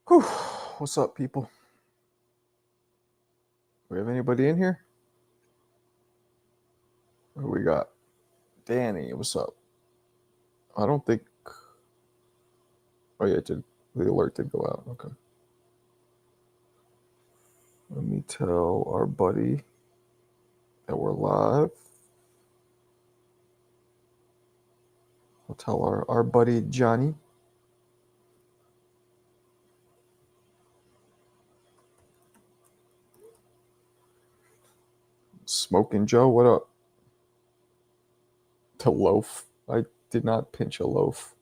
Whew. What's up, people? We have anybody in here? Who we got? Danny, what's up? I don't think. Oh yeah, the alert did go out. Okay. Let me tell our buddy that we're live. I'll tell our buddy Johnny. Smoking Joe, what up? To loaf. I did not pinch a loaf.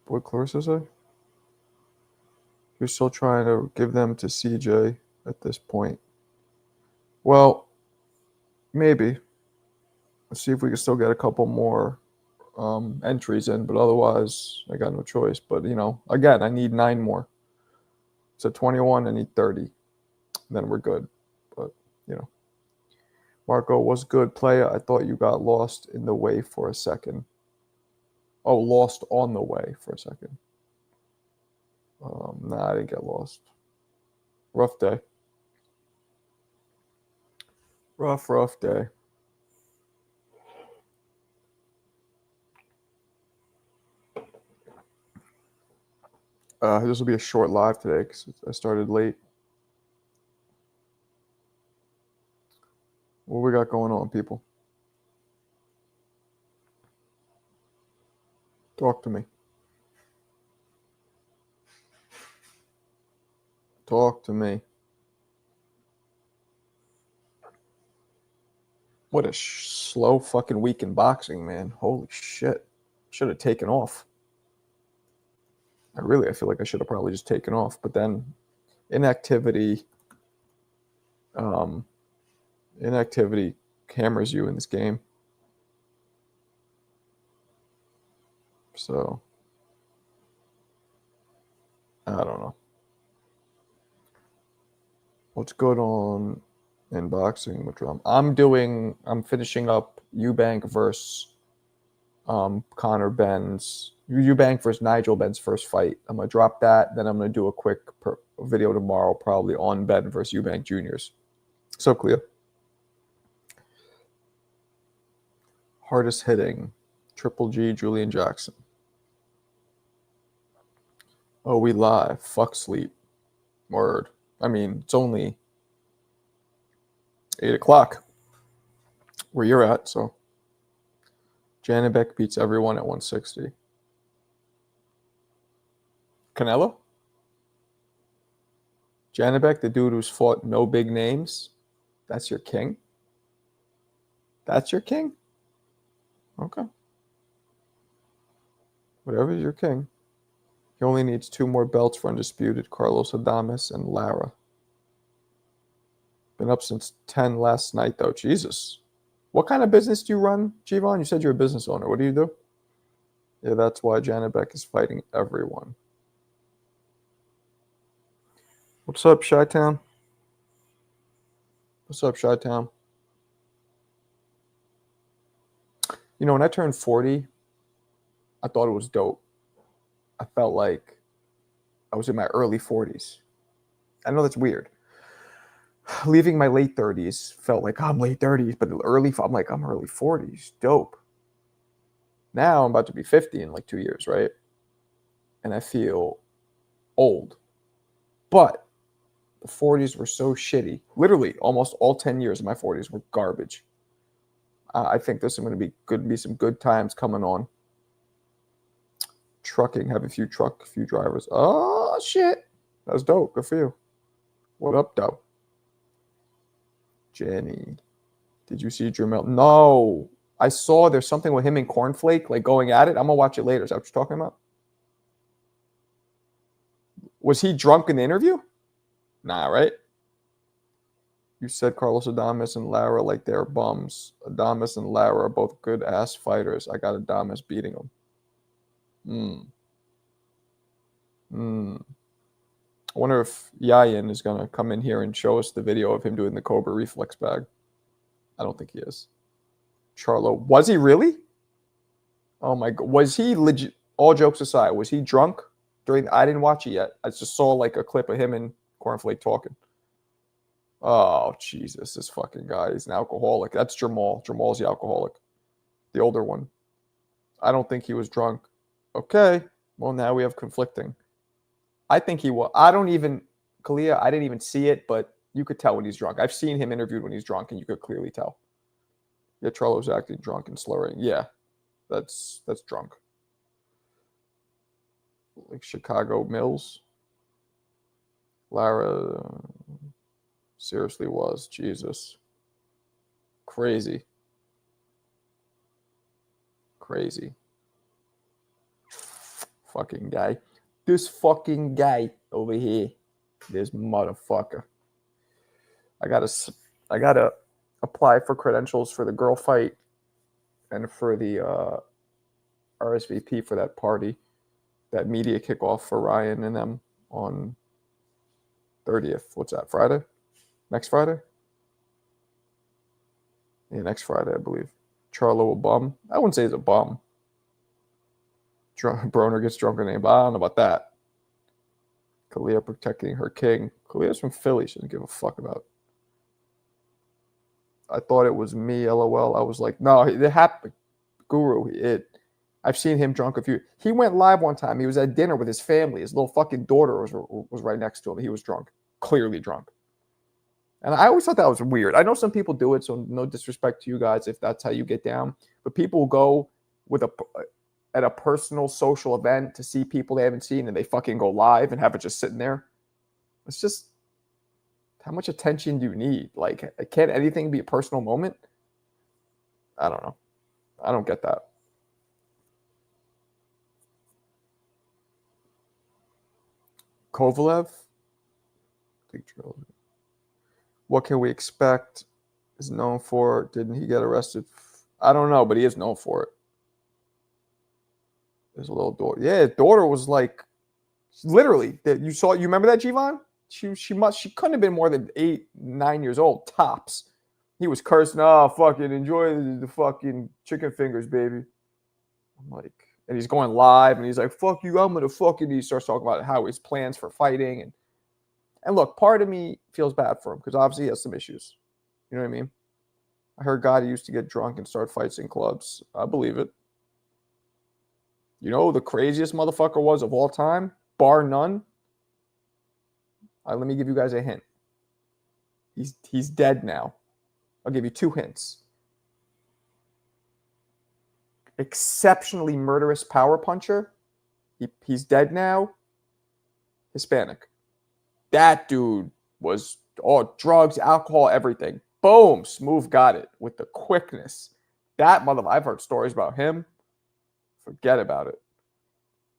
What Clarissa say? You're still trying to give them to CJ at this point. Well, maybe. Let's see if we can still get a couple more entries in, but otherwise I got no choice. But again, I need 9 more. So 21, I need 30. Then we're good. But Marco was good player. I thought you got lost in the way for a second. Oh, lost on the way for a second. Nah, I didn't get lost. Rough day. Rough day. This will be a short live today because I started late. What we got going on, people? Talk to me. Talk to me. What a slow fucking week in boxing, man. Holy shit. Should have taken off. I feel like I should have probably just taken off. But then inactivity hammers you in this game. So I don't know. What's good on in boxing? Which I'm finishing up Eubank versus Connor Ben's. Eubank versus Nigel Ben's first fight. I'm gonna drop that. Then I'm gonna do a quick video tomorrow, probably on Ben versus Eubank Juniors. So clear. Hardest hitting, Triple G, Julian Jackson. Oh, we live. Fuck sleep. Word. I mean, it's only 8 o'clock where you're at, so. Janibek beats everyone at 160. Canelo? Janibek, the dude who's fought no big names, that's your king? That's your king? Okay. Whatever's your king. He only needs 2 more belts for undisputed. Carlos Adames and Lara. Been up since 10 last night, though. Jesus. What kind of business do you run, Jivon? You said you're a business owner. What do you do? Yeah, that's why Janibek is fighting everyone. What's up, Chi-Town? What's up, Chi-Town? When I turned 40, I thought it was dope. I felt like I was in my early 40s. I know that's weird. Leaving my late 30s felt like I'm late 30s, but I'm early 40s. Dope. Now I'm about to be 50 in like 2 years, right? And I feel old. But the 40s were so shitty. Literally, almost all 10 years of my 40s were garbage. I think there's going to be some good times coming on. Trucking, have a few drivers. Oh, shit. That was dope. Good for you. What up, though? Jenny. Did you see Jermel? No. I saw there's something with him and Cornflake, like going at it. I'm going to watch it later. Is that what you're talking about? Was he drunk in the interview? Nah, right? You said Carlos Adames and Lara like they're bums. Adames and Lara are both good-ass fighters. I got Adames beating them. I wonder if Yayin is going to come in here and show us the video of him doing the Cobra reflex bag. I don't think he is. Charlo. Was he really? Oh, my God. Was he legit? All jokes aside, was he drunk during? I didn't watch it yet. I just saw like a clip of him and Cornflake talking. Oh, Jesus, this fucking guy. He's an alcoholic. That's Jamal. Jamal's the alcoholic. The older one. I don't think he was drunk. Okay. Well, now we have conflicting. I think he was. I don't even, Kalia, I didn't even see it, but you could tell when he's drunk. I've seen him interviewed when he's drunk, and you could clearly tell. Yeah, Charlo's acting drunk and slurring. Yeah, that's drunk. Like Chicago Mills. Lara seriously was. Jesus. Crazy. Crazy. Fucking guy. This fucking guy over here. This motherfucker. I gotta apply for credentials for the girl fight and for the RSVP for that party, that media kickoff for Ryan and them on 30th. What's that, Friday? Next Friday? Yeah, next Friday, I believe. Charlo a bum? I wouldn't say he's a bum. Broner gets drunk in the name, but I don't know about that. Kalia protecting her king. Kalia's from Philly. She doesn't give a fuck about it. I thought it was me, LOL. I was like, no, it happened. Guru, I've seen him drunk a few. He went live one time. He was at dinner with his family. His little fucking daughter was right next to him. He was drunk, clearly drunk. And I always thought that was weird. I know some people do it, so no disrespect to you guys if that's how you get down. But people go at a personal social event to see people they haven't seen, and they fucking go live and have it just sitting there. It's just, how much attention do you need? Like, can't anything be a personal moment? I don't know. I don't get that. Kovalev? What can we expect? Is known for? Didn't he get arrested? I don't know, but he is known for it. There's a little daughter. Yeah, his daughter was like, literally. You remember that, Jivan? She couldn't have been more than 8, 9 years old, tops. He was cursing, fucking enjoy the fucking chicken fingers, baby. I'm like, and he's going live, and he's like, fuck you, I'm gonna fucking. He starts talking about how his plans for fighting, and look, part of me feels bad for him because obviously he has some issues. You know what I mean? I heard God he used to get drunk and start fights in clubs. I believe it. You know who the craziest motherfucker was of all time, bar none? Let me give you guys a hint. He's dead now. I'll give you 2 hints. Exceptionally murderous power puncher. He's dead now. Hispanic. That dude was drugs, alcohol, everything. Boom. Smooth got it with the quickness. That motherfucker, I've heard stories about him. Forget about it.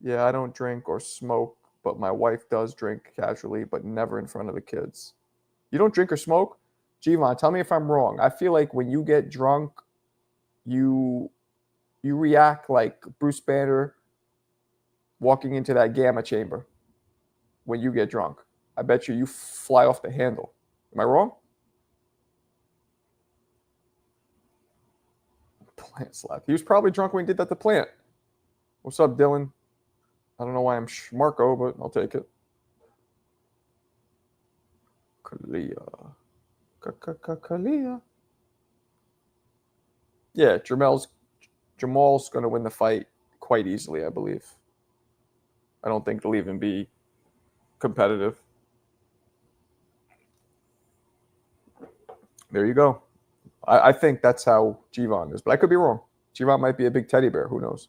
Yeah, I don't drink or smoke, but my wife does drink casually, but never in front of the kids. You don't drink or smoke? Jivan, tell me if I'm wrong. I feel like when you get drunk, you react like Bruce Banner walking into that gamma chamber when you get drunk. I bet you fly off the handle. Am I wrong? Plant slap. He was probably drunk when he did that to Plant. What's up, Dylan? I don't know why I'm Marco, but I'll take it. Kalia. Kalia. Yeah, Jamal's going to win the fight quite easily, I believe. I don't think they'll even be competitive. There you go. I think that's how Jivan is, but I could be wrong. Jivan might be a big teddy bear. Who knows?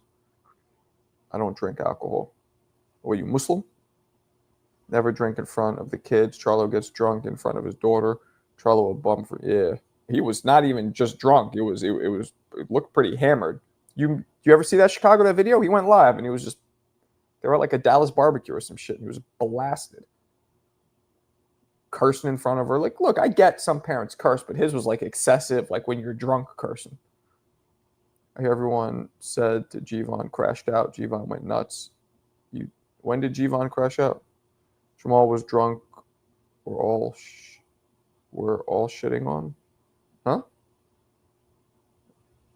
I don't drink alcohol. Are you Muslim? Never drink in front of the kids. Charlo gets drunk in front of his daughter. Charlo a bum for, yeah. He was not even just drunk. It looked pretty hammered. You ever see that that video? He went live and he was just, they were at like a Dallas barbecue or some shit. And he was blasted. Cursing in front of her. Like, look, I get some parents curse, but his was like excessive, like when you're drunk cursing. I hear everyone said to Jivan crashed out. Jivan went nuts. When did Jivan crash out? Jamal was drunk. We're all shitting on. Huh?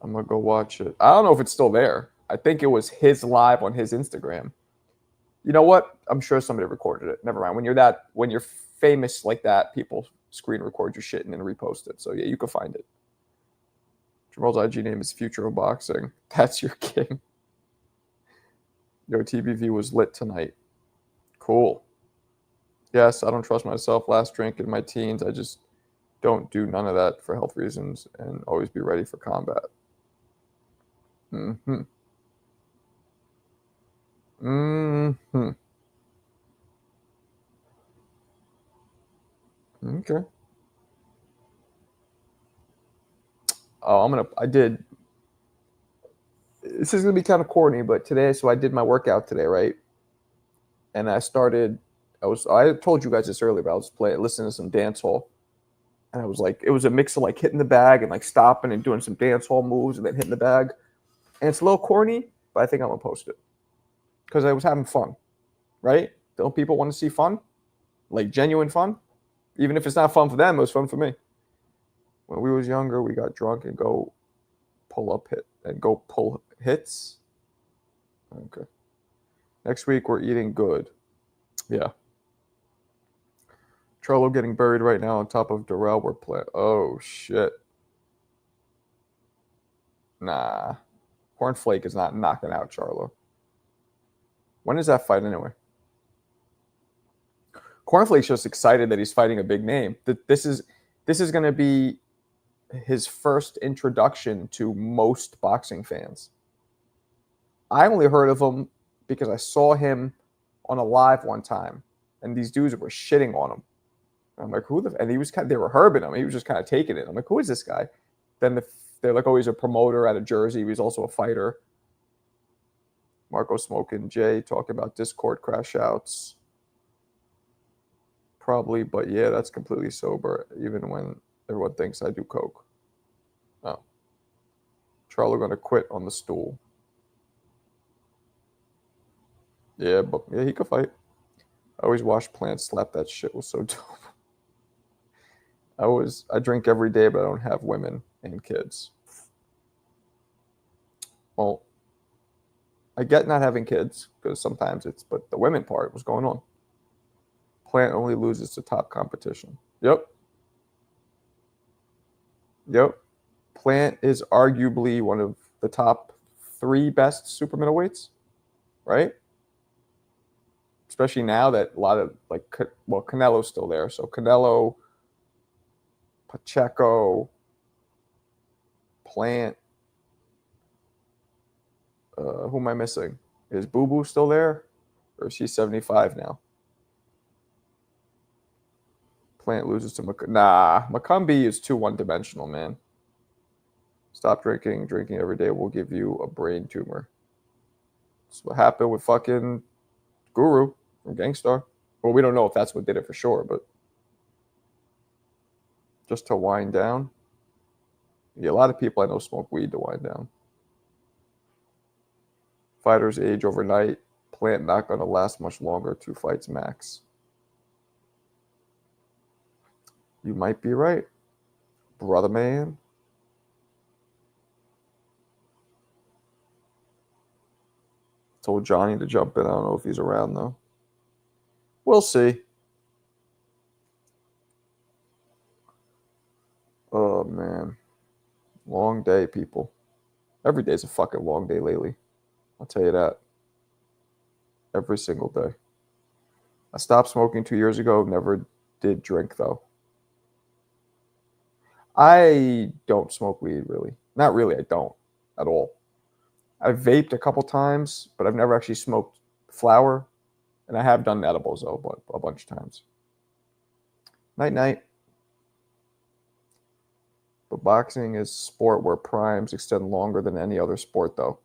I'm gonna go watch it. I don't know if it's still there. I think it was his live on his Instagram. You know what? I'm sure somebody recorded it. Never mind. When you're famous like that, people screen record your shit and then repost it. So yeah, you can find it. Jamal's IG name is Future of Boxing. That's your king. Yo, TBV was lit tonight. Cool. Yes, I don't trust myself. Last drink in my teens. I just don't do none of that for health reasons and always be ready for combat. Mm-hmm. Mm-hmm. Okay. Oh, I did. This is going to be kind of corny, but today, so I did my workout today, right? And I told you guys this earlier, but I was listening to some dance hall. And I was like, it was a mix of like hitting the bag and like stopping and doing some dance hall moves and then hitting the bag. And it's a little corny, but I think I'm going to post it because I was having fun, right? Don't people want to see fun? Like genuine fun? Even if it's not fun for them, it was fun for me. When we was younger, we got drunk and go pull hits. Okay. Next week, we're eating good. Yeah. Charlo getting buried right now on top of Darrell. We're playing. Oh, shit. Nah. Cornflake is not knocking out Charlo. When is that fight anyway? Cornflake's just excited that he's fighting a big name. This is going to be his first introduction to most boxing fans. I only heard of him because I saw him on a live one time, and these dudes were shitting on him. I'm like, and he was they were herbing him. He was just kind of taking it. I'm like, who is this guy? Then they're like, oh, he's a promoter out of Jersey. He's also a fighter. Marco Smoking, Jay talking about Discord crash outs. Probably, but yeah, that's completely sober, even when everyone thinks I do coke. Oh. Charlo going to quit on the stool. Yeah, but yeah, he could fight. I always watched Plant slap that shit. It was so dope. I drink every day, but I don't have women and kids. Well, I get not having kids because sometimes but the women part was going on. Plant only loses to top competition. Yep. Plant is arguably one of the top 3 best super middleweights, right? Especially now that a lot of Canelo's still there. So Canelo, Pacheco, Plant. Who am I missing? Is Boo Boo still there? Or is he 75 now? Plant loses to Macumbi is too one-dimensional, man. Stop drinking. Drinking every day will give you a brain tumor. That's what happened with fucking Guru from Gangstar. Well, we don't know if that's what did it for sure, but just to wind down. Yeah, a lot of people I know smoke weed to wind down. Fighters age overnight. Plant not going to last much longer. 2 fights max. You might be right, brother man. Told Johnny to jump in. I don't know if he's around, though. We'll see. Oh, man. Long day, people. Every day's a fucking long day lately. I'll tell you that. Every single day. I stopped smoking 2 years ago. Never did drink, though. I don't smoke weed, really. Not really, I don't at all. I've vaped a couple times, but I've never actually smoked flower. And I have done edibles, though, but a bunch of times. Night-night. But boxing is sport where primes extend longer than any other sport, though.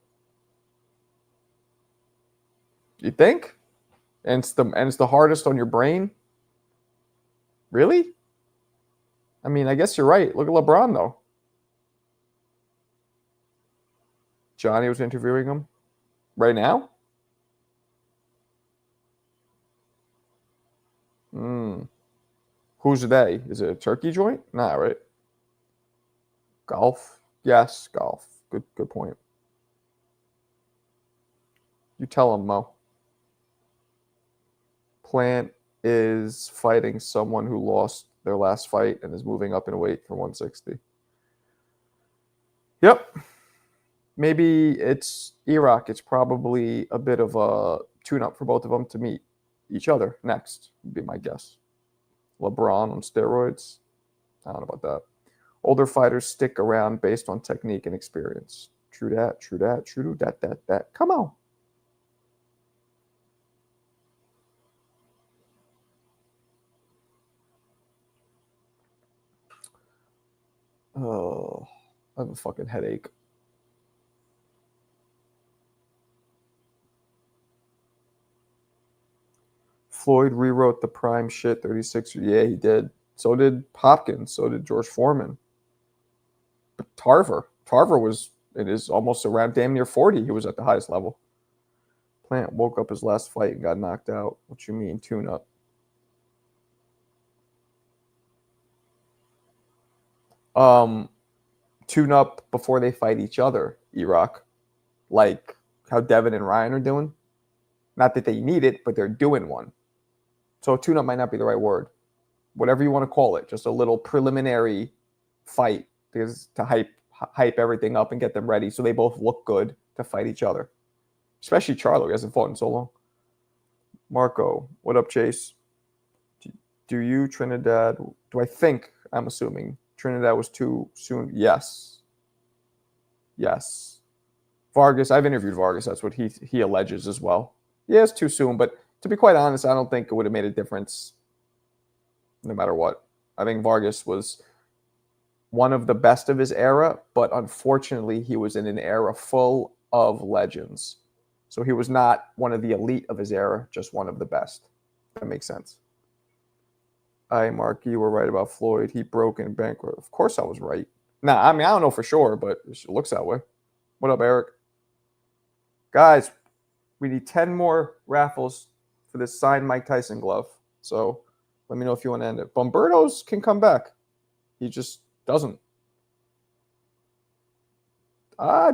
You think? And it's the hardest on your brain? Really? I mean, I guess you're right. Look at LeBron, though. Johnny was interviewing him right now? Who's they? Is it a turkey joint? Nah, right? Golf? Yes, golf. Good point. You tell him, Mo. Plant is fighting someone who lost their last fight and is moving up in weight for 160. Yep. Maybe it's Iraq. It's probably a bit of a tune-up for both of them to meet each other next, would be my guess. LeBron on steroids? I don't know about that. Older fighters stick around based on technique and experience. True that, true that, true that. Come on. Oh, I have a fucking headache. Floyd rewrote the prime shit 36. Yeah, he did. So did Hopkins. So did George Foreman. But Tarver was, it is almost around damn near 40. He was at the highest level. Plant woke up his last fight and got knocked out. What you mean, tune up? Tune up before they fight each other, Iraq. Like how Devin and Ryan are doing. Not that they need it, but they're doing one. So tune up might not be the right word. Whatever you want to call it, just a little preliminary fight because to hype everything up and get them ready so they both look good to fight each other. Especially Charlo, he hasn't fought in so long. Marco, what up, Chase? Do you Trinidad? Do I think, I'm assuming, Trinidad was too soon? Yes. Yes. Vargas, I've interviewed Vargas. That's what he alleges as well. Yeah, it's too soon, but to be quite honest, I don't think it would have made a difference no matter what. I think Vargas was one of the best of his era, but unfortunately, he was in an era full of legends. So he was not one of the elite of his era, just one of the best. That makes sense. Mark, you were right about Floyd. He broke in bankrupt. Of course I was right. Nah, I mean, I don't know for sure, but it looks that way. What up, Eric? Guys, we need 10 more raffles for this signed Mike Tyson glove. So let me know if you want to end it. Bomberto's can come back. He just doesn't.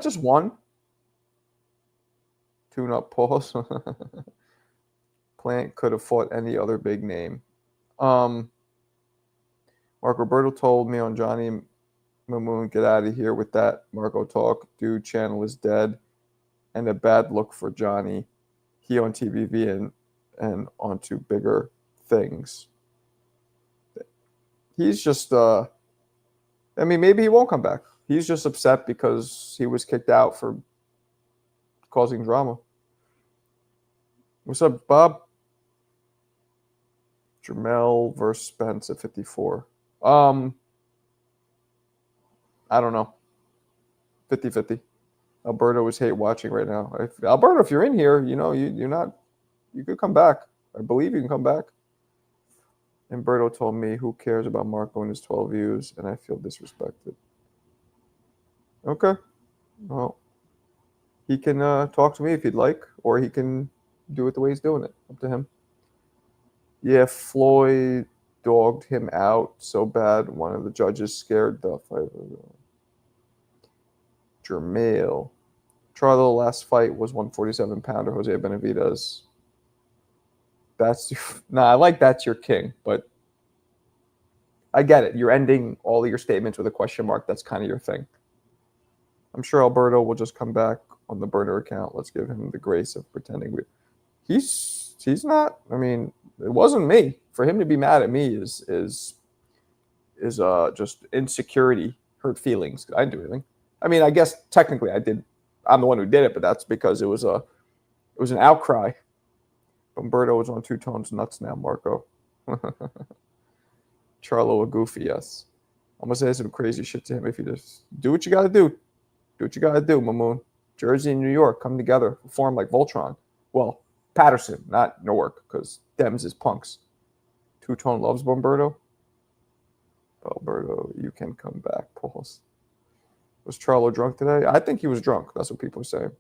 Just one. Tune-up pause. Plant could have fought any other big name. Mark Roberto told me on Johnny Mamoon, get out of here with that Marco talk. Dude, channel is dead. And a bad look for Johnny. He on TBV and onto bigger things. He's just, I mean, maybe he won't come back. He's just upset because he was kicked out for causing drama. What's up, Bob? Jermel versus Spence at 54. I don't know. 50-50. Alberto is hate watching right now. Alberto, if you're in here, you know, you could come back. I believe you can come back. Umberto told me, who cares about Marco and his 12 views, and I feel disrespected. Okay. Well, he can talk to me if he'd like, or he can do it the way he's doing it. Up to him. Yeah, Floyd dogged him out so bad, one of the judges scared the fight. Jermail. Charlo last fight was 147-pounder Jose Benavidez. I like that's your king, but I get it. You're ending all of your statements with a question mark. That's kind of your thing. I'm sure Alberto will just come back on the burner account. Let's give him the grace of pretending he's not. I mean, it wasn't me. For him to be mad at me is just insecurity, hurt feelings. I didn't do anything. I mean, I guess technically I did. I'm the one who did it, but that's because it was an outcry. Umberto is on two tones nuts now, Marco. Charlo a goofy, yes. I'm gonna say some crazy shit to him if you just do what you gotta do. Do what you gotta do, Mamoon. Jersey and New York come together, form like Voltron. Well, Patterson, not Newark, because Dems is punks. Two-tone loves Bomberto. Alberto, you can come back. Pause. Was Charlo drunk today? I think he was drunk. That's what people are saying.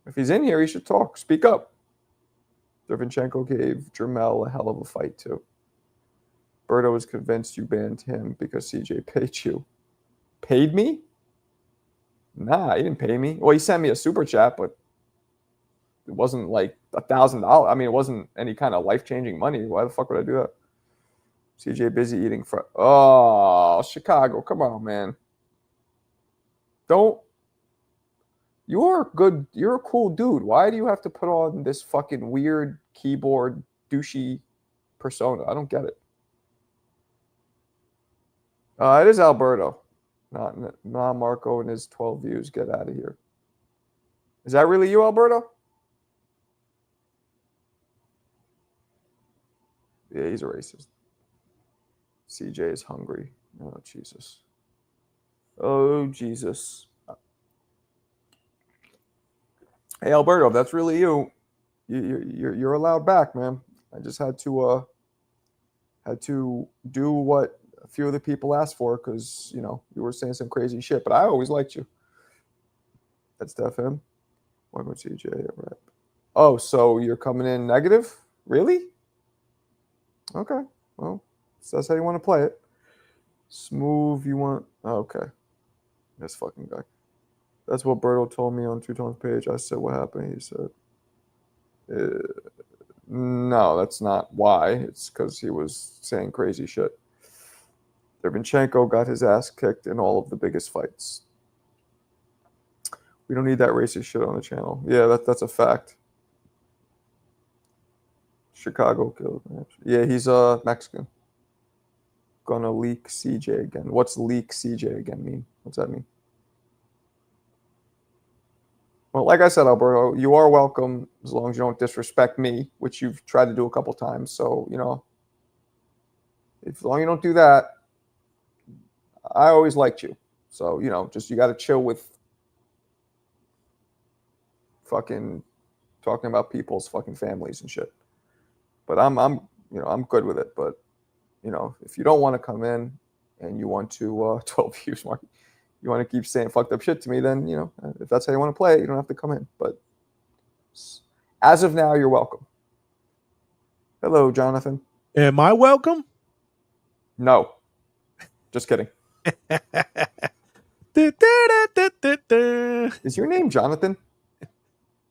If he's in here, he should talk. Speak up. Dervinchenko gave Jermel a hell of a fight, too. Berto is convinced you banned him because CJ paid you. Paid me? Nah, he didn't pay me. Well, he sent me a super chat, but It wasn't like $1,000. I mean, it wasn't any kind of life-changing money. Why the fuck would I do that? CJ busy eating oh, Chicago. Come on, man. Don't. You're a cool dude. Why do you have to put on this fucking weird keyboard douchey persona? I don't get it. It is Alberto. Not Marco and his 12 views. Get out of here. Is that really you, Alberto? Yeah, he's a racist. CJ is hungry. Oh, Jesus. Oh, Jesus. Hey, Alberto, if that's really you, you're allowed back, man. I just had to do what a few of the people asked for because, you were saying some crazy shit, but I always liked you. That's Def him. Welcome, CJ. Right. Oh, so you're coming in negative? Really? Okay. Well, so that's how you want to play it. Smooth, you want... Oh, okay. This fucking guy. That's what Berto told me on Two Tones page. I said, what happened? He said, no, that's not why. It's because he was saying crazy shit. Dervinchenko got his ass kicked in all of the biggest fights. We don't need that racist shit on the channel. Yeah, that's a fact. Chicago killed. Yeah, he's Mexican. Gonna leak CJ again. What's leak CJ again mean? What's that mean? Well, like I said, Alberto, you are welcome as long as you don't disrespect me, which you've tried to do a couple times. So, as long as you don't do that, I always liked you. So, just you got to chill with fucking talking about people's fucking families and shit. But I'm good with it. But, if you don't want to come in and you want to 12 views, Mark, you want to keep saying fucked up shit to me, then, if that's how you want to play it, you don't have to come in. But as of now, you're welcome. Hello, Jonathan. Am I welcome? No. Just kidding. Is your name Jonathan?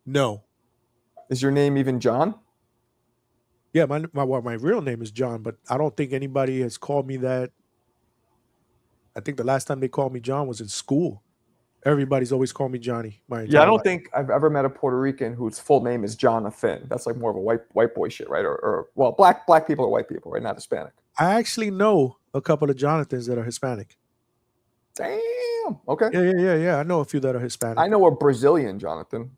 No. Is your name even John? Yeah, my real name is John, but I don't think anybody has called me that. I think the last time they called me John was in school. Everybody's always called me Johnny. I don't think I've ever met a Puerto Rican whose full name is Jonathan. That's like more of a white boy shit, right? Or well, black people are white people, right? Not Hispanic. I actually know a couple of Jonathans that are Hispanic. Damn. Okay. Yeah. I know a few that are Hispanic. I know a Brazilian Jonathan.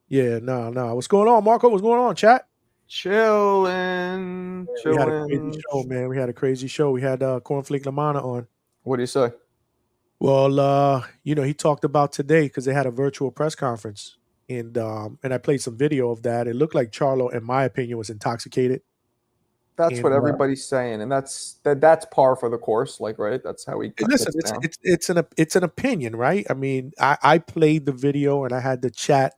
Yeah, no. What's going on, Marco? What's going on, chat? Chilling. We had a crazy show, man. We had a crazy show. We had Cornflake Lamana on. What do you say? Well, he talked about today because they had a virtual press conference, and I played some video of that. It looked like Charlo, in my opinion, was intoxicated. That's what everybody's saying, and that's par for the course, like, right? That's how we. Listen, it's an opinion, right? I mean, I played the video and I had the chat,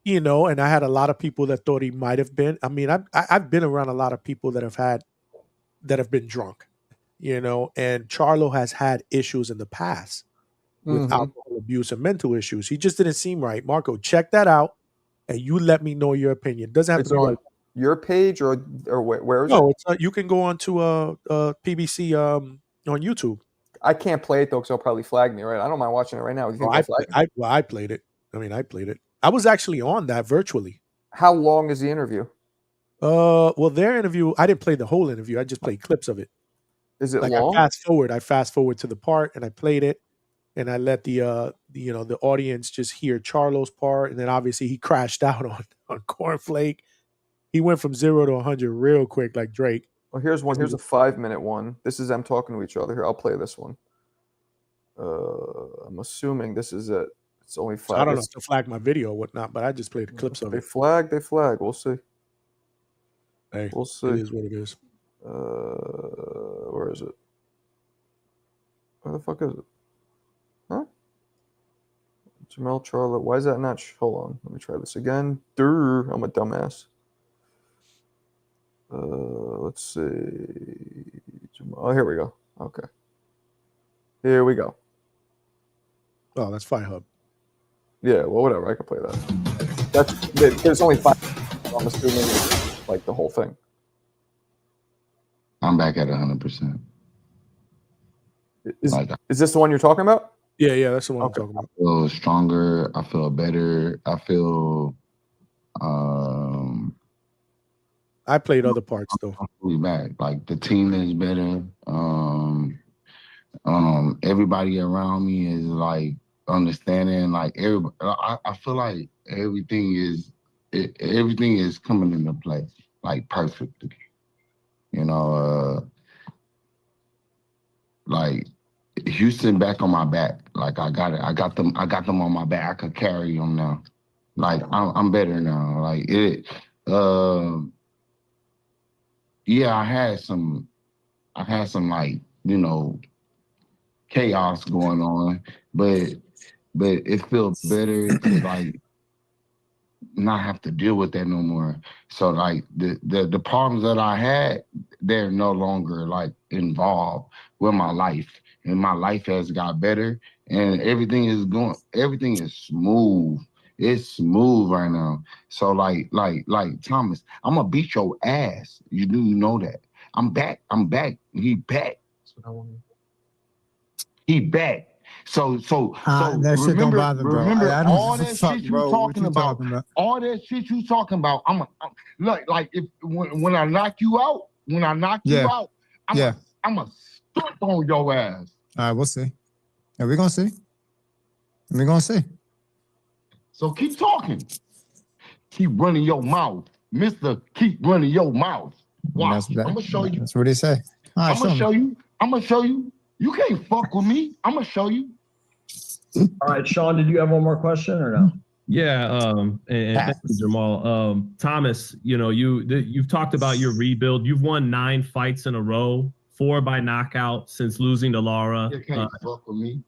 and I had a lot of people that thought he might have been. I mean, I've been around a lot of people that have been drunk, and Charlo has had issues in the past with alcohol abuse and mental issues. He just didn't seem right. Marco, check that out, and you let me know your opinion. Doesn't have to be like your page or where is it? No, it's you can go on to PBC on YouTube. I can't play it though because they'll probably flag me, right? I don't mind watching it right now. I played it. I mean, I played it. I was actually on that virtually. How long is the interview? Well, their interview, I didn't play the whole interview. I just played clips of it. Is it like long? I fast forward to the part and I played it, and I let the audience just hear Charlo's part, and then obviously he crashed out on Cornflake. He went from 0 to 100 real quick, like Drake. Well, here's one. Here's a 5-minute one. This is them talking to each other. Here, I'll play this one. I'm assuming this is it. It's only 5. I don't know if to flag my video or whatnot, but I just played clips of it. They flag. We'll see. Hey, we'll see. It is what it is. Where is it? Where the fuck is it? Huh? Jamel Charlotte. Why is that not? Hold on. Let me try this again. I'm a dumbass. Let's see. Oh, here we go. Okay. Here we go. Oh, that's Fi Hub. Yeah, well, whatever. I can play that. There's only 5. So I'm assuming it's like the whole thing. I'm back at 100%. Is this the one you're talking about? Yeah, that's the one I'm talking about. I feel stronger. I feel better. I feel. I played other parts though. I'm fully back. Like the team is better. Everybody around me is like understanding. Like everybody, I feel like everything is coming into place like perfectly. You know, like Houston back on my back. Like I got it. I got them on my back. I could carry them now. Like I'm better now. Like it. Yeah, I had some like, you know, chaos going on, but it feels better to like not have to deal with that no more. So like the problems that I had, they're no longer like involved with my life, and my life has got better, and everything is smooth. It's smooth right now. So like Thomas, I'm gonna beat your ass. You know that. I'm back. He back. He back. So that shit don't bother, bro. remember I don't all give a that fuck, shit you bro. What talking you about. talking about? All that shit you talking about. I'm like if when I knock you out, you out, I'm a stomp on your ass. All right, we'll see. Yeah, we're gonna see. We're gonna see. So keep talking. Keep running your mouth, Mister. Keep running your mouth. Watch. I'm gonna show you. That's what he say. All right, I'm gonna show you. I'm gonna show you. You can't fuck with me. I'm gonna show you. All right, Sean, did you have one more question or no? Yeah, and thank you, Jamal. Thomas, you know, you've talked about your rebuild. You've won 9 fights in a row, 4 by knockout since losing to Lara. You can't fuck with me.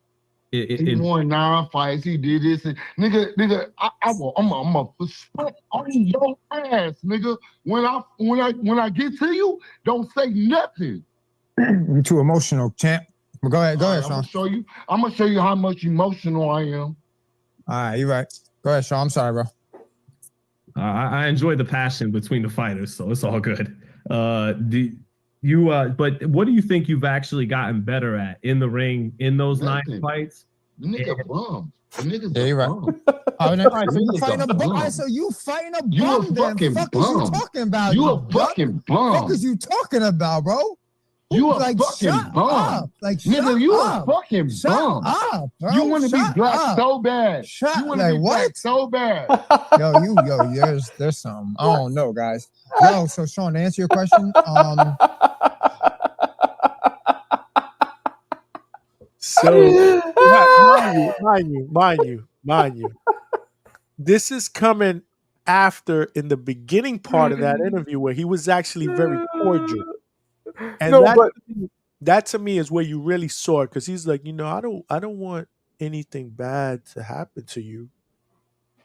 He won 9 fights. He did this, and nigga, I'm a spit on your ass, nigga. When I get to you, don't say nothing. You're too emotional, champ. But go ahead, Sean. I'm gonna show you how much emotional I am. All right, you're right. Go ahead, Sean. I'm sorry, bro. I enjoy the passion between the fighters, so it's all good. But what do you think you've actually gotten better at in the ring in those Nothing. 9 fights? The nigga bum. The nigga's Yeah, you're right. bum. So you fighting a bum? You a then. fucking Fuck bum. is you talking about? You a fucking bum. Fuck is you talking about, bro? You a like, fucking shut bum. Up. Like, nigga, you up. a fucking shut bum. Up, bro. You want to be black so bad. Shut You want to be black so bad. Yo, there's some. I don't know, guys. Yo, so Sean, to answer your question, So mind you, this is coming after in the beginning part of that interview where he was actually very cordial. And that to me is where you really saw it, because he's like, you know, I don't want anything bad to happen to you,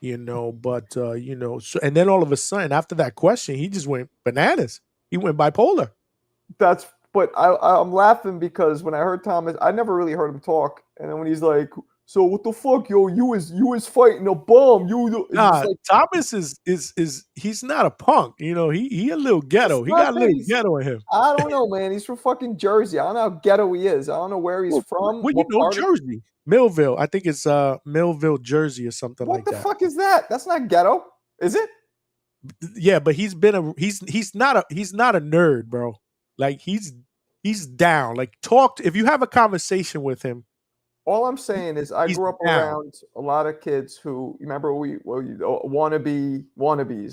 you know, but you know, so, and then all of a sudden after that question, he just went bananas. He went bipolar. But I'm laughing because when I heard Thomas, I never really heard him talk, and then when he's like, "So what the fuck, yo? You was fighting a bum." Nah, like, Thomas is he's not a punk. You know, he a little ghetto. He got a little ghetto in him. I don't know, man. He's from fucking Jersey. I don't know how ghetto he is. I don't know where he's from. Well, you know, Jersey, Millville. I think it's Millville, Jersey, or something like that. What the fuck is that? That's not ghetto, is it? Yeah, but he's not a nerd, bro. Like he's down. Like if you have a conversation with him. All I'm saying is I grew up around a lot of kids who, remember, wannabes,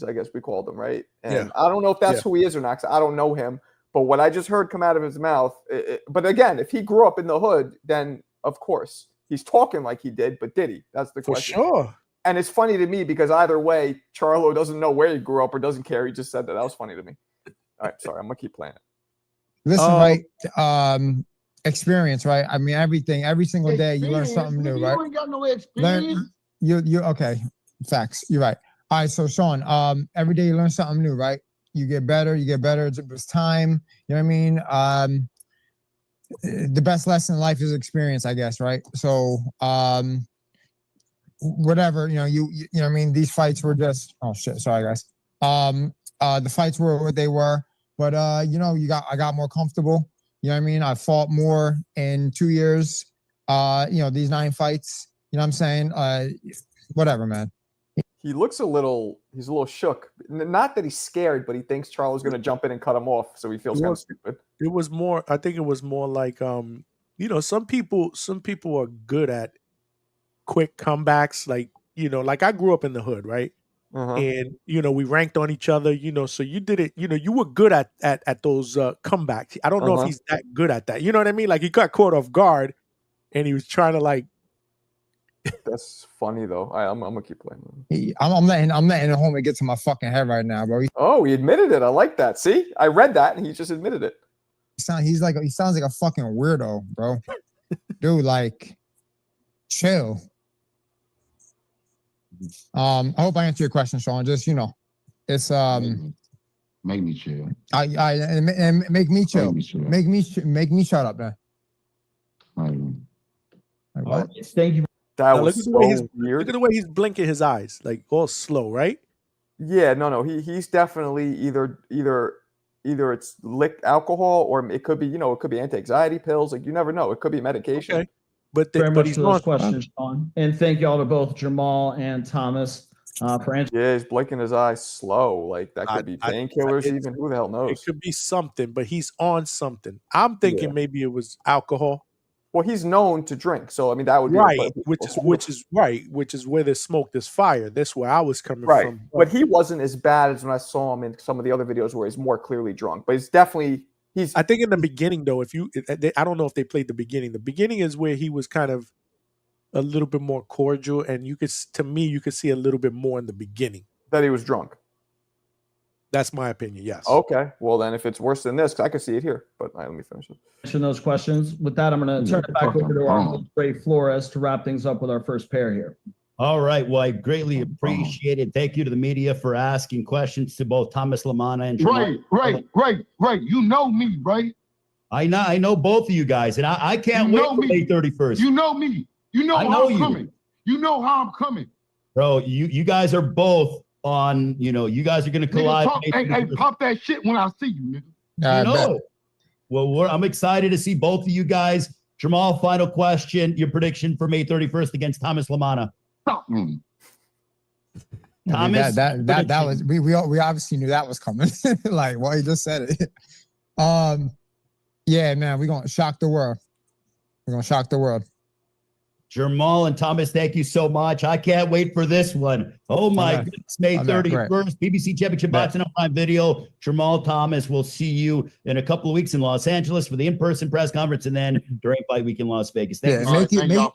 I guess we called them, right? And I don't know if that's who he is or not, because I don't know him. But what I just heard come out of his mouth, but again, if he grew up in the hood, then of course he's talking like he did, but did he? That's the question. For sure. And it's funny to me because either way, Charlo doesn't know where he grew up or doesn't care. He just said that. That was funny to me. All right, sorry, I'm gonna keep playing it. Listen, right? Experience, right? I mean, every single day you learn something new, right? You ain't got no experience. You okay? Facts. You're right. All right, so Sean, every day you learn something new, right? You get better. It's time. You know what I mean? The best lesson in life is experience, I guess, right? So, whatever, you know what I mean? These fights were just, oh shit, sorry guys. The fights were what they were, but I got more comfortable. You know what I mean? I fought more in 2 years. These 9 fights, you know what I'm saying? Whatever, man. He's a little shook. Not that he's scared, but he thinks Charlo's going to jump in and cut him off, so he feels kind of stupid. It was more, I think it was more like, some people are good at quick comebacks. Like I grew up in the hood, right? And we ranked on each other, so you did it, you were good at those comebacks. I don't know if he's that good at that. You know what I mean? Like he got caught off guard and he was trying to like. That's funny though. I'm gonna keep playing. I'm letting the homie get to my fucking head right now, bro. He admitted it. I like that. See, I read that and he just admitted it. He sounds like a fucking weirdo, bro. Dude, like, chill. I hope I answered your question, Sean. Just it's make me chill. And make me chill. Make me shut up, man. What? Thank you. That was so weird. Look at the way he's blinking his eyes, like all slow, right? Yeah, no. He's definitely either it's alcohol or it could be it could be anti-anxiety pills. Like you never know. It could be medication. Okay. But very much he's for those questions, Sean. And thank you all to both Jamal and Thomas for answering. Yeah, he's blinking his eyes slow. Like that could be painkillers. Even who the hell knows? It could be something, but he's on something. I'm thinking maybe it was alcohol. Well, he's known to drink, so I mean that would be right, which is where there's smoke, there's fire. That's where I was coming from. But he wasn't as bad as when I saw him in some of the other videos where he's more clearly drunk. But he's definitely I think in the beginning though, I don't know if they played the beginning. The beginning is where he was kind of a little bit more cordial, and you could see a little bit more in the beginning that he was drunk. That's my opinion. Yes. Okay. Well, then if it's worse than this, I can see it here. But let me finish it. Answering those questions. With that, I'm going to turn it back over to our Ray Flores to wrap things up with our first pair here. All right. Well, I greatly appreciate it. Thank you to the media for asking questions to both Thomas Lamanna and Jamal. Right. You know me, right? I know both of you guys, and I can't wait for May 31st. You know me. You know how I'm coming. You know how I'm coming. Bro, you guys are both on, you guys are going to collide. Hey, pop that shit when I see you, nigga. Well, I'm excited to see both of you guys. Jamal, final question. Your prediction for May 31st against Thomas Lamanna. Thomas, that was we obviously knew that was coming. Like, well, he just said it. Yeah, man, we're gonna shock the world. We're gonna shock the world. Jamal and Thomas, thank you so much. I can't wait for this one. Oh my goodness, May 31st, BBC Championship Boxing Online video. Jamal Thomas, we'll see you in a couple of weeks in Los Angeles for the in-person press conference, and then during fight week in Las Vegas. Make sure you show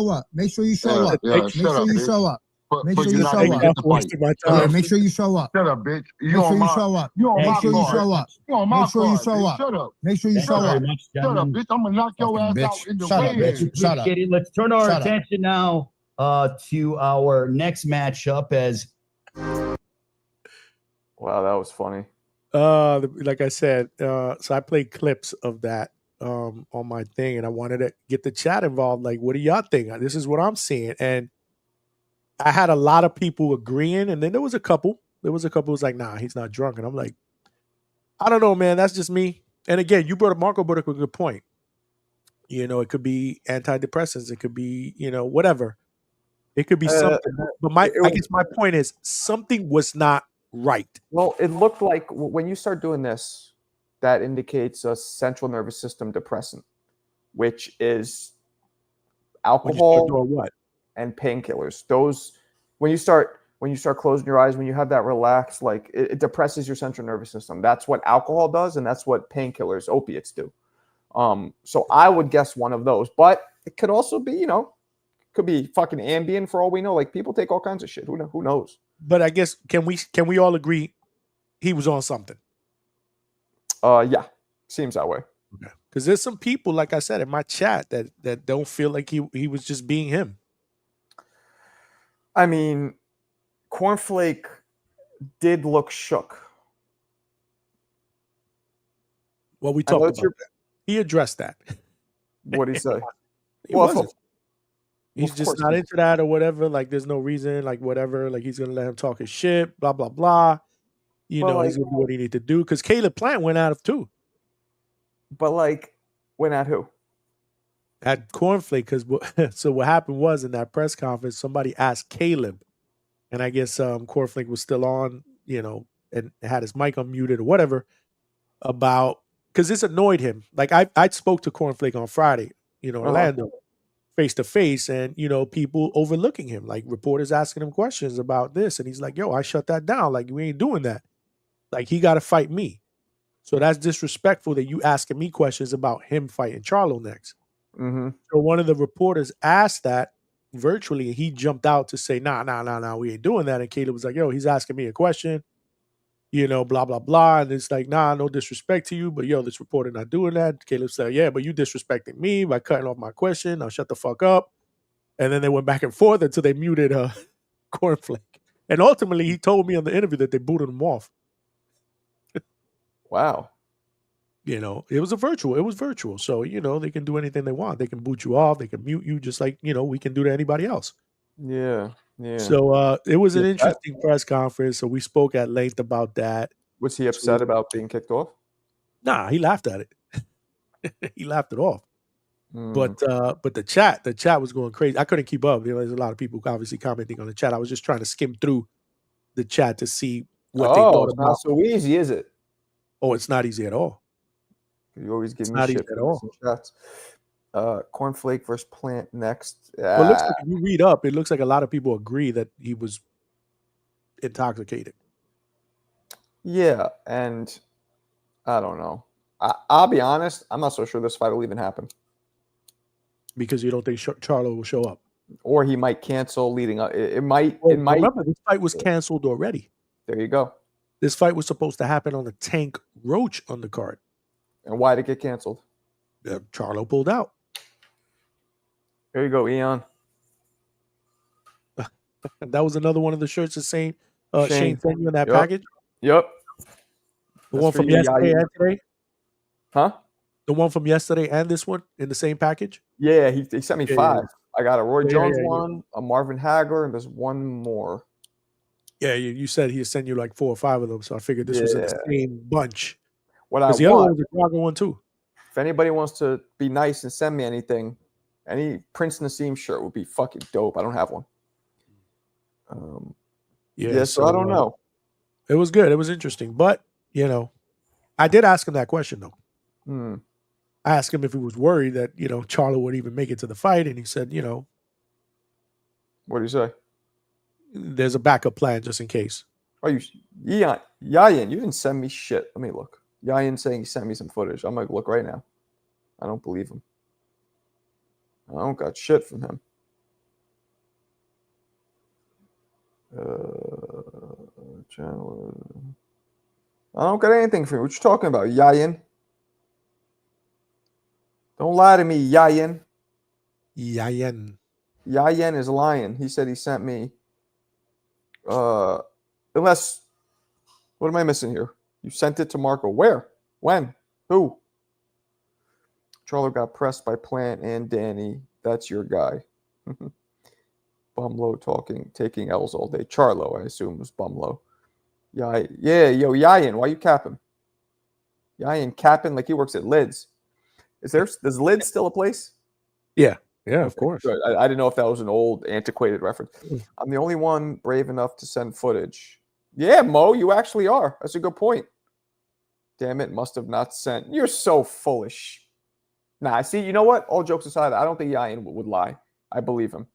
up. Make sure you show up. Make sure you show up. Make sure you show up. Make sure you show up. Shut up, bitch. Make sure you show up. Make sure you show up. Make sure you show up. Shut up. Make sure you show up. Shut up, bitch. I'm gonna knock your ass out in the way. Shut up. Let's turn our attention now to our next matchup as. Wow, that was funny. Like I said, so I played clips of that on my thing, and I wanted to get the chat involved. Like, what do y'all think? This is what I'm seeing, and I had a lot of people agreeing, and then there was a couple who was like, nah, he's not drunk. And I'm like, I don't know, man. That's just me. And again, Marco brought up a good point. It could be antidepressants. It could be, whatever. It could be something. But I guess my point is something was not right. Well, it looked like when you start doing this, that indicates a central nervous system depressant, which is alcohol. Doing what? And painkillers. Those when you start closing your eyes, when you have that relaxed, like it depresses your central nervous system. That's what alcohol does, and that's what painkillers, opiates do. So I would guess one of those, but it could also be, could be fucking Ambien for all we know. Like people take all kinds of shit. Who knows? But I guess can we all agree he was on something? Yeah, seems that way. Okay. Because there's some people, like I said in my chat, that don't feel like he was just being him. I mean, Cornflake did look shook. Well, we talked about that. He addressed that. What did he say? He wasn't. He's of just course not he- into that or whatever. Like, there's no reason, like, whatever. Like, he's gonna let him talk his shit, blah, blah, blah. You But, know, he's like- gonna do what he need to do. Because Caleb Plant went out of too But like, when at who? at Cornflake. Because so what happened was in that press conference, somebody asked Caleb, and I guess Cornflake was still on, you know, and had his mic unmuted or whatever, about because this annoyed him. Like I spoke to Cornflake on Friday, you know, Orlando, face to face, and you know, people overlooking him, like reporters asking him questions about this, and he's like, "Yo, I shut that down. Like, we ain't doing that. Like, he got to fight me." So that's disrespectful that you asking me questions about him fighting Charlo next. Mm-hmm. So one of the reporters asked that virtually, and he jumped out to say, nah, we ain't doing that. And Caleb was like, "Yo, he's asking me a question, you know, blah, blah, blah." And it's like, "Nah, no disrespect to you, but yo, this reporter not doing that." Caleb said, "Yeah, but you disrespecting me by cutting off my question. Now shut the fuck up." And then they went back and forth until they muted Cornflake. And ultimately, he told me on the interview that they booted him off. Wow. You know, it was virtual. So, you know, they can do anything they want. They can boot you off. They can mute you just like, you know, we can do to anybody else. Yeah. Yeah. So it was an Yeah, interesting press conference. So we spoke at length about that. Was he upset about being kicked off? Nah, he laughed at it. He laughed it off. Mm. But the chat was going crazy. I couldn't keep up. You know, there's a lot of people obviously commenting on the chat. I was just trying to skim through the chat to see what they thought it's about. not so easy, is it? Oh, it's not easy at all. You always give It's me not shit easy at for all. missing shots. Cornflake versus Plant next. Well, it looks like if you read up, it looks like a lot of people agree that he was intoxicated. Yeah, and I don't know. I'll be honest. I'm not so sure this fight will even happen, Because you don't think Charlo will show up. or he might cancel leading up. It might. Well, It might. remember, this fight was canceled already. There you go. This fight was supposed to happen on the Tank Roach undercard. And why did it get canceled? Charlo pulled out. There you go, Eon. And that was another one of the shirts that Shane Shane. sent you in that Yep. package. Yep. The That's one for from you, yesterday Yair. and today. Huh? The one from yesterday and this one in the same package. Yeah, he sent me Yeah, 5. yeah. I got a Roy Yeah, Jones yeah. one, a Marvin Hagler, and there's one more. Yeah, you said he sent you like 4 or 5 of them, so I figured this was in the same bunch. What I Because the other one want, was a Drago one too. if anybody wants to be nice and send me anything, any Prince Nassim shirt would be fucking dope. I don't have one. Yeah, so I don't know. It was good. It was interesting. But, you know, I did ask him that question, though. Hmm. I asked him if he was worried that, you know, Charlo would even make it to the fight. And he said, you know, What do you say? there's a backup plan just in case. Oh, Yayin, you didn't send me shit. Let me look. Yayin saying he sent me some footage. I'm gonna look right now. I don't believe him. I don't got shit from him. Channel. I don't got anything from you. What you talking about, Yayin? Don't lie to me, Yayin. Yayen. Yayin is lying. He said he sent me. Unless, what am I missing here? You sent it to Marco. Where? When? Who? Charlo got pressed by Plant and Danny. That's your guy. Bumlo taking L's all day. Charlo, I assume, was Bumlo. Yeah, yo, Yayin, why you capping? Yayin capping like he works at Lids. Does Lids still a place? Yeah, of course. Good. I didn't know if that was an old, antiquated reference. I'm the only one brave enough to send footage. Yeah, Mo, you actually are. That's a good point. Damn it, must have not sent. You're so foolish. Nah, see, you know what? All jokes aside, I don't think Yayin would lie. I believe him.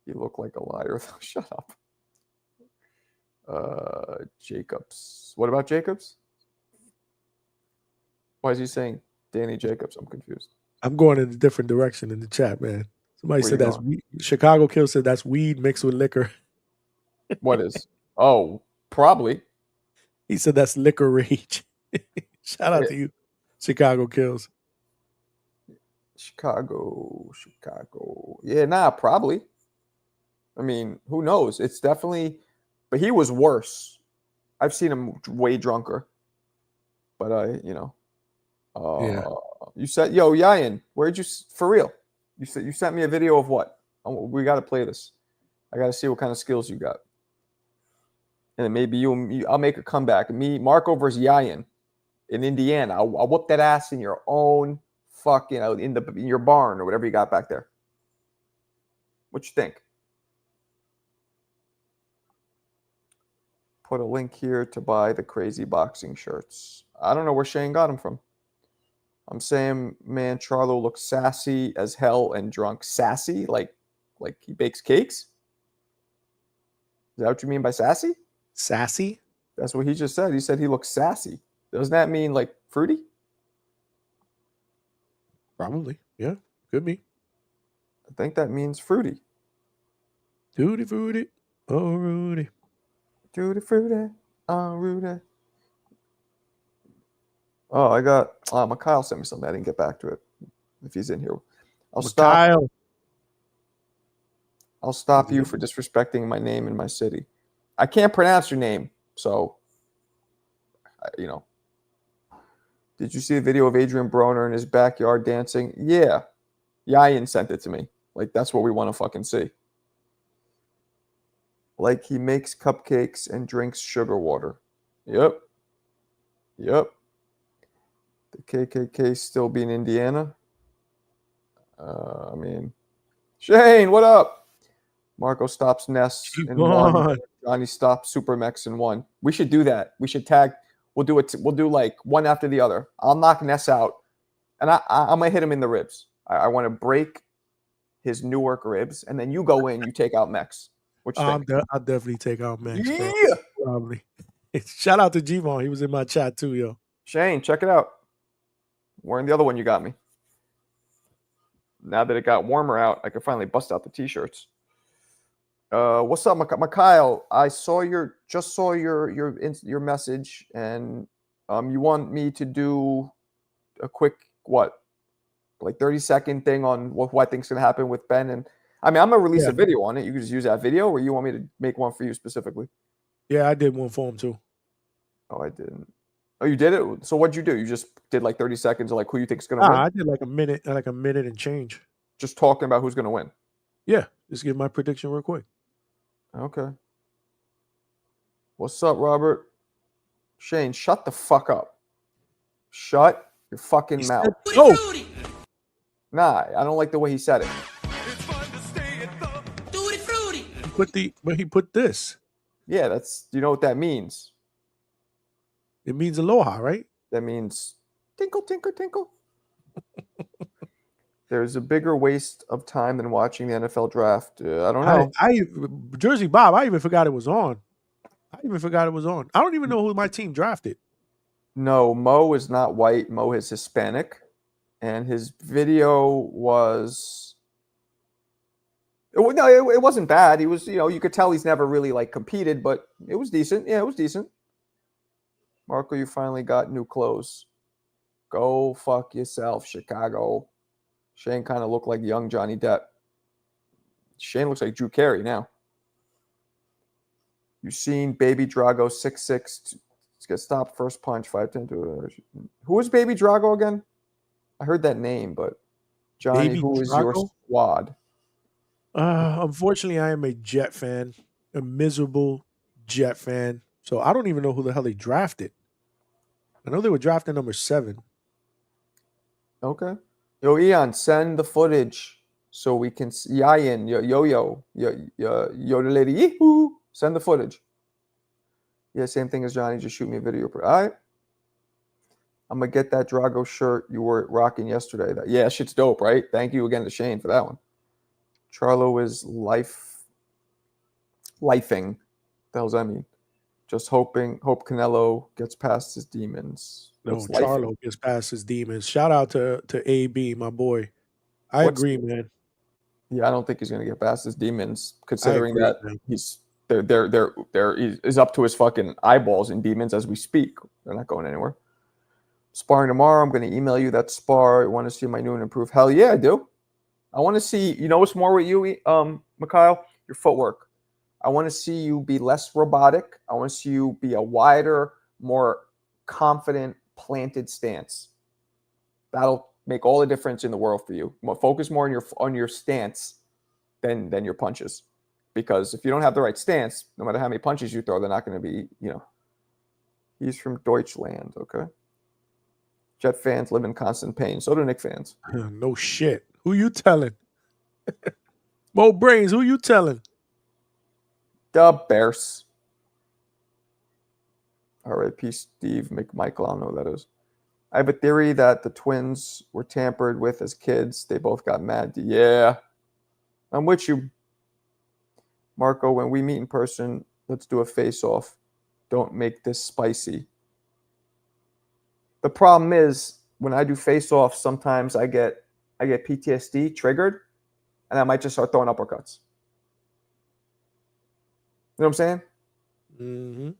You look like a liar, though. Shut up. Jacobs. What about Jacobs? Why is he saying Danny Jacobs? I'm confused. I'm going in a different direction in the chat, man. Somebody Where said you that's going? weed. Chicago Kill said that's weed mixed with liquor. What is? Oh, probably. He said that's liquor rage. Shout out Yeah. to you, Chicago Kills. Chicago. Yeah, nah, probably. I mean, who knows? It's definitely, but he was worse. I've seen him way drunker. But you know, Yeah. you said, yo, Yayin, where'd you, for real? You said you sent me a video of what? Oh, we got to play this. I got to see what kind of skills you got. And then maybe I'll make a comeback. Me, Marco versus Yayan in Indiana. I'll whoop that ass in your own fucking in your barn or whatever you got back there. What you think? Put a link here to buy the crazy boxing shirts. I don't know where Shane got them from. I'm saying, man, Charlo looks sassy as hell and drunk. Sassy? Like he bakes cakes? Is that what you mean by sassy? Sassy? That's what he just said. He said he looks sassy. Doesn't that mean like fruity? Probably. Yeah, could be. I think that means fruity. Tutti fruity. Oh, Rudy. Tutti fruity. Oh, Rudy. Oh, I got Mikhail sent me something. I didn't get back to it. If he's in here, I'll stop you for disrespecting my name and my city. I can't pronounce your name, so you know. Did you see the video of Adrian Broner in his backyard dancing? Yeah. Yayan sent it to me. Like, that's what we want to fucking see. Like, he makes cupcakes and drinks sugar water. Yep. The KKK still be in Indiana? I mean, Shane, what up? Marco stops Ness in one. Johnny stops Super Mex in one. We should do that. We should tag. We'll do it. We'll do like one after the other. I'll knock Ness out, and I'm gonna hit him in the ribs. I want to break his Newark ribs, and then you go in. You take out Mex. What you think? I'll definitely take out Mex. Yeah. Probably. Shout out to G-Von. He was in my chat too, yo. Shane, check it out. Wearing the other one you got me. Now that it got warmer out, I can finally bust out the t-shirts. What's up, Mikhail? I saw your message, and you want me to do a quick like 30-second thing on what I think's gonna happen with Ben, and I mean I'm gonna release a video on it. You can just use that video, or you want me to make one for you specifically? Yeah, I did one for him too. Oh, I didn't. Oh, you did it. So what'd you do? You just did like 30 seconds of like who you think's gonna win? I did like a minute and change. Just talking about who's gonna win. Yeah, just give my prediction real quick. Okay. What's up, Robert? Shane, shut the fuck up. Shut your fucking mouth. Oh. Nah, I don't like the way he said it. He put this. Yeah, that's, you know what that means. It means aloha, right? That means tinkle, tinkle, tinkle. There's a bigger waste of time than watching the NFL draft. I don't know. Jersey Bob, I even forgot it was on. I don't even know who my team drafted. No, Mo is not white. Mo is Hispanic. And his video was... No, it wasn't bad. He was, you could tell he's never really like competed, but it was decent. Yeah, it was decent. Marco, you finally got new clothes. Go fuck yourself, Chicago. Shane kind of looked like young Johnny Depp. Shane looks like Drew Carey now. You seen Baby Drago 6'6" get stopped first punch 5'10". Who is Baby Drago again? I heard that name, but Johnny, Baby who is Drago? your squad? Unfortunately, I am a Jet fan, a miserable Jet fan. So I don't even know who the hell they drafted. I know they were drafting number 7. Okay. Yo, Eon, send the footage so we can see. Yayan, yo, the lady, yee-hoo. Send the footage. Yeah, same thing as Johnny. Just shoot me a video. All right. I'm going to get that Drago shirt you were rocking yesterday. Yeah, shit's dope, right? Thank you again to Shane for that one. Charlo is lifing. The hell's that mean? Just hope Canelo gets past his demons. No, Charlo gets past his demons. Shout out to AB, my boy. I agree, man. Yeah, I don't think he's going to get past his demons, considering that man. he's up to his fucking eyeballs in demons as we speak. They're not going anywhere. Sparring tomorrow. I'm going to email you that spar. I want to see my new and improved. Hell yeah, I do. I want to see. You know what's more with you, Mikhail? Your footwork. I want to see you be less robotic. I want to see you be a wider, more confident, planted stance. That'll make all the difference in the world for you. Focus more on your stance than your punches, because if you don't have the right stance, no matter how many punches you throw, they're not going to be, you know. He's from Deutschland, okay. Jet fans live in constant pain. So do Knick fans. No shit. Who you telling? Mo Brains, who you telling? The Bears. R.I.P. Steve McMichael. I don't know who that is. I have a theory that the twins were tampered with as kids. They both got mad. Yeah. I'm with you, Marco. When we meet in person, let's do a face-off. Don't make this spicy. The problem is, when I do face-offs, sometimes I get PTSD triggered, and I might just start throwing uppercuts. You know what I'm saying? Mm-hmm.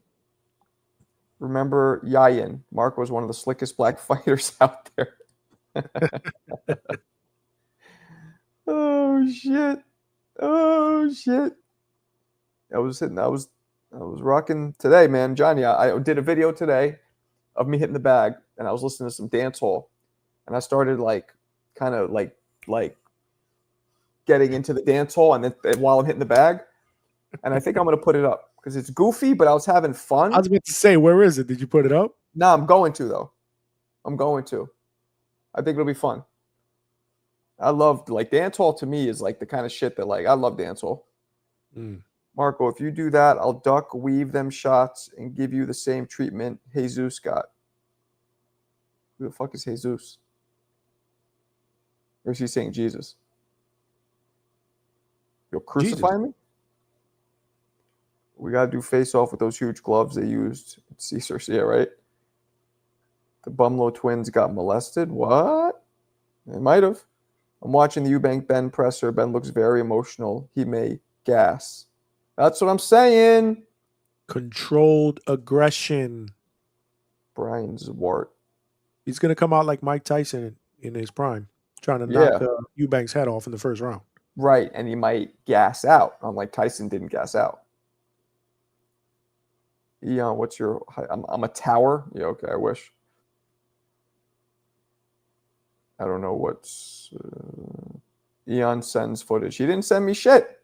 Remember Yayin. Marco was one of the slickest black fighters out there. Oh shit. Oh shit. I was rocking today, man. Johnny, I did a video today of me hitting the bag, and I was listening to some dance hall, and I started kind of getting into the dance hall, and then while I'm hitting the bag, and I think I'm gonna put it up because it's goofy, but I was having fun. I was about to say, where is it? Did you put it up? No, I'm going to though. I'm going to. I think it'll be fun. I love dance hall. To me is the kind of shit that I love dance hall. Marco, if you do that, I'll duck, weave them shots, and give you the same treatment Jesus got. Who the fuck is Jesus? Or is he saying Jesus? You'll crucify me? We got to do face-off with those huge gloves they used at Caesars. Yeah, right? The Bumlo twins got molested? What? They might have. I'm watching the Eubank Ben presser. Ben looks very emotional. He may gas. That's what I'm saying. Controlled aggression. Brian Zwart. He's going to come out like Mike Tyson in his prime, trying to knock Eubank's head off in the first round. Right, and he might gas out, unlike Tyson didn't gas out. Eon, what's your height? I'm a tower. Yeah, okay, I wish. I don't know what's... Eon sends footage. He didn't send me shit.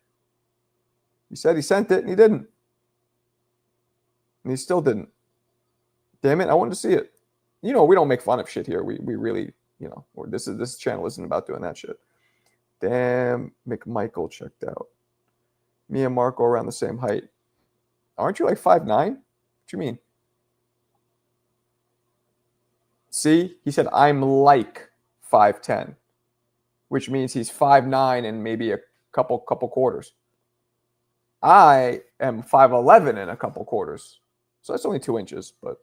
He said he sent it, and he didn't. And he still didn't. Damn it, I wanted to see it. You know, we don't make fun of shit here. We really, you know, this channel isn't about doing that shit. Damn, McMichael checked out. Me and Marco around the same height. Aren't you 5'9"? What you mean? See, he said I'm 5'10", which means he's 5'9" and maybe a couple quarters. I am 5'11" and a couple quarters. So that's only 2 inches, but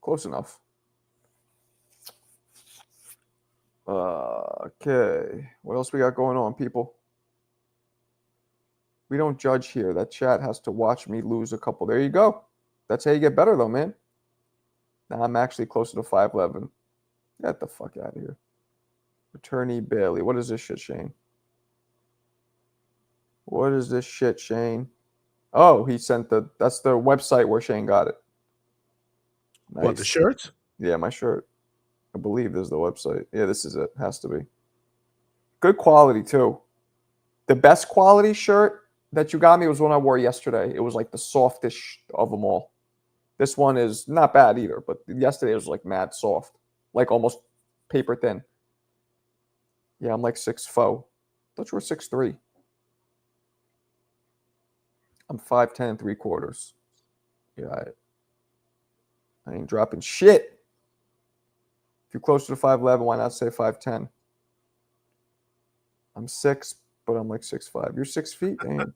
close enough. Okay. What else we got going on, people? We don't judge here. That chat has to watch me lose a couple. There you go. That's how you get better, though, man. Now I'm actually closer to 5'11". Get the fuck out of here. Attorney Bailey. What is this shit, Shane? What is this shit, Shane? Oh, he sent that's the website where Shane got it. Nice. What, the shirts? Yeah, my shirt. I believe this is the website. Yeah, this is it. Has to be. Good quality, too. The best quality shirt that you got me was one I wore yesterday. It was the softest of them all. This one is not bad either, but yesterday it was mad soft. Almost paper thin. Yeah, I'm 6'4". I thought you were 6'3". I'm 5'10", 3/4. Yeah, I ain't dropping shit. If you're closer to 5'11", why not say 5'10"? I'm 6, but I'm 6'5". You're 6 feet? Damn.